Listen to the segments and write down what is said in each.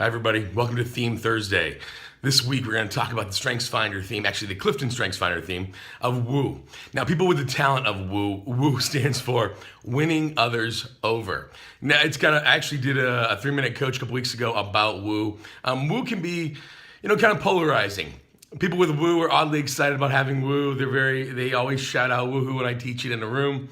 Hi everybody, welcome to Theme Thursday. This week we're going to talk about the SthrengthsFinder theme, actually the Clifton SthrengthsFinder theme of WOO. Now people with the talent of WOO, WOO stands for winning others over. Now it's kind of, I actually did a 3-minute coach a couple weeks ago about WOO. WOO can be, kind of polarizing. People with WOO are oddly excited about having WOO. They always shout out woohoo when I teach it in a room.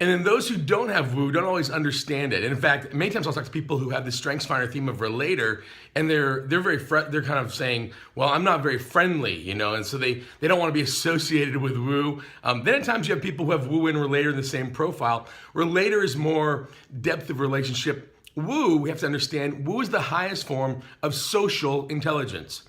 And then those who don't have WOO don't always understand it. And in fact, many times I'll talk to people who have the SthrengthsFinder theme of relator, and they're kind of saying, well, I'm not very friendly, and so they don't want to be associated with WOO. Then at times you have people who have WOO and relator in the same profile. Relator is more depth of relationship. WOO, we have to understand, WOO is the highest form of social intelligence.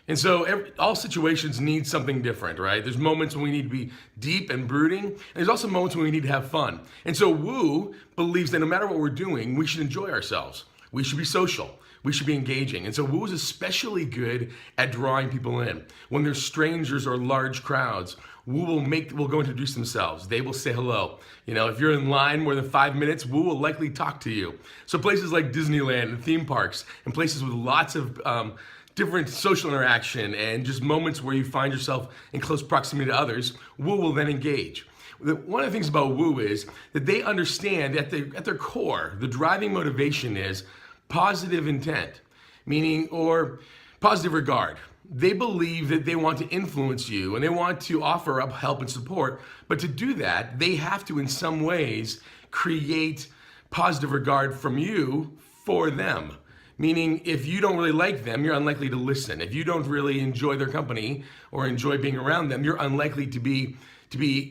And so all situations need something different, right? There's moments when we need to be deep and brooding, and there's also moments when we need to have fun. And so WOO believes that no matter what we're doing, we should enjoy ourselves. We should be social. We should be engaging. And so WOO is especially good at drawing people in. When there's strangers or large crowds, WOO will go introduce themselves. They will say hello. If you're in line more than 5 minutes, WOO will likely talk to you. So places like Disneyland and theme parks and places with lots of different social interaction and just moments where you find yourself in close proximity to others, WOO will then engage. One of the things about WOO is that they understand at their core, the driving motivation is positive intent, or positive regard. They believe that they want to influence you and they want to offer up help and support, but to do that, they have to in some ways create positive regard from you for them. Meaning, if you don't really like them, you're unlikely to listen. If you don't really enjoy their company or enjoy being around them, you're unlikely to be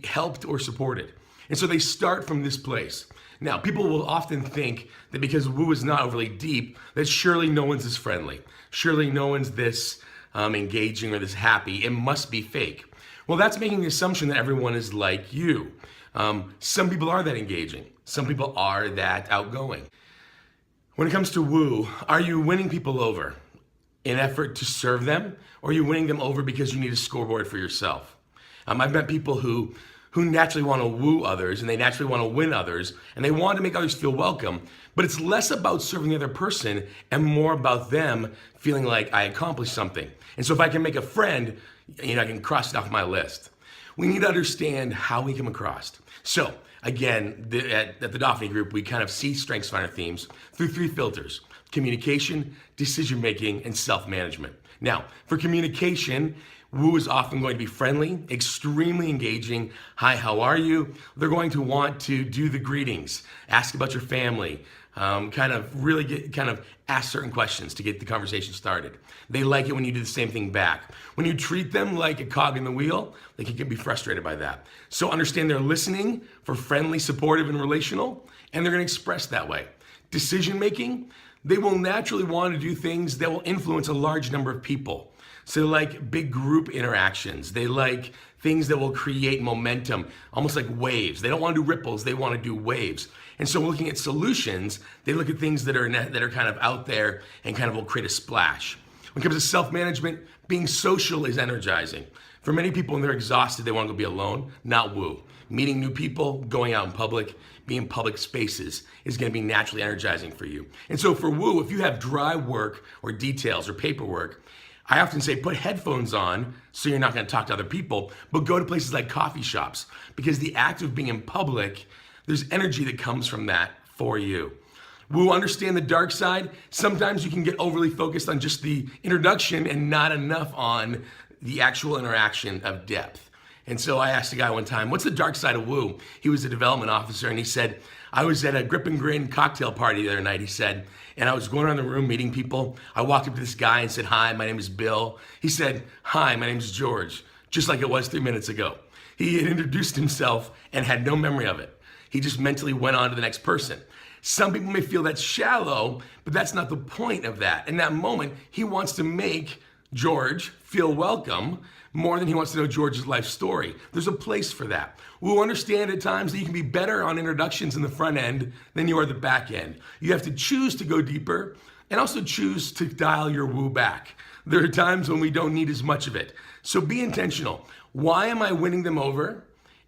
helped or supported. And so they start from this place. Now, people will often think that because WOO is not overly deep, that surely no one's this friendly. Surely no one's this engaging or this happy. It must be fake. Well, that's making the assumption that everyone is like you. Some people are that engaging. Some people are that outgoing. When it comes to WOO, are you winning people over in effort to serve them, or are you winning them over because you need a scoreboard for yourself? I've met people who naturally want to woo others, and they naturally want to win others, and they want to make others feel welcome, but it's less about serving the other person and more about them feeling like I accomplished something. And so if I can make a friend, I can cross it off my list. We need to understand how we come across. So again, at the Dauphiny Group, we kind of see SthrengthsFinder themes through 3 filters: communication, decision-making, and self-management. Now, for communication, WOO is often going to be friendly, extremely engaging. Hi, how are you? They're going to want to do the greetings, ask about your family, ask certain questions to get the conversation started. They like it when you do the same thing back. When you treat them like a cog in the wheel, they can be frustrated by that. So understand they're listening for friendly, supportive, and relational, and they're going to express that way. Decision making, they will naturally want to do things that will influence a large number of people. So they like big group interactions. They like things that will create momentum, almost like waves. They don't want to do ripples, they want to do waves. And so looking at solutions, they look at things that are kind of out there and kind of will create a splash. When it comes to self-management, being social is energizing. For many people, when they're exhausted, they want to go be alone, not WOO. Meeting new people, going out in public, being in public spaces is going to be naturally energizing for you. And so for WOO, if you have dry work or details or paperwork, I often say put headphones on so you're not going to talk to other people, but go to places like coffee shops, because the act of being in public, there's energy that comes from that for you. WOO, understand the dark side. Sometimes you can get overly focused on just the introduction and not enough on the actual interaction of depth. And so I asked a guy one time, what's the dark side of WOO? He was a development officer, and he said, I was at a grip and grin cocktail party the other night, he said, and I was going around the room meeting people. I walked up to this guy and said, hi, my name is Bill. He said, hi, my name is George, just like it was 3 minutes ago. He had introduced himself and had no memory of it. He just mentally went on to the next person. Some people may feel that's shallow, but that's not the point of that. In that moment, he wants to make George feel welcome more than he wants to know George's life story. There's a place for that. We'll understand at times that you can be better on introductions in the front end than you are the back end. You have to choose to go deeper and also choose to dial your WOO back. There are times when we don't need as much of it. So be intentional. Why am I winning them over?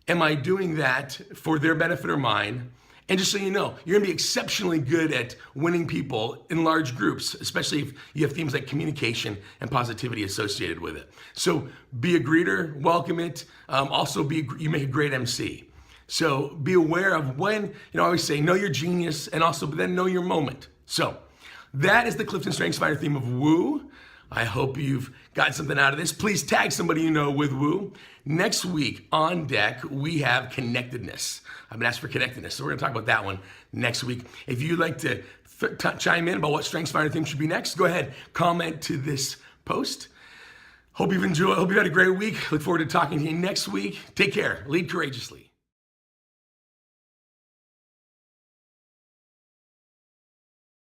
Am I doing that for their benefit or mine? And just so you know, you're gonna be exceptionally good at winning people in large groups, especially if you have themes like communication and positivity associated with it. So be a greeter, welcome it. You make a great MC. So be aware of when, I always say, know your genius, and also but then know your moment. So that is the Clifton StrengthsFinder theme of WOO. I hope you've gotten something out of this. Please tag somebody you know with WOO. Next week on deck, we have connectedness. I've been asked for connectedness, so we're gonna talk about that one next week. If you'd like to chime in about what StrengthsFinder theme should be next, go ahead, comment to this post. Hope you've enjoyed, hope you've had a great week. Look forward to talking to you next week. Take care, lead courageously.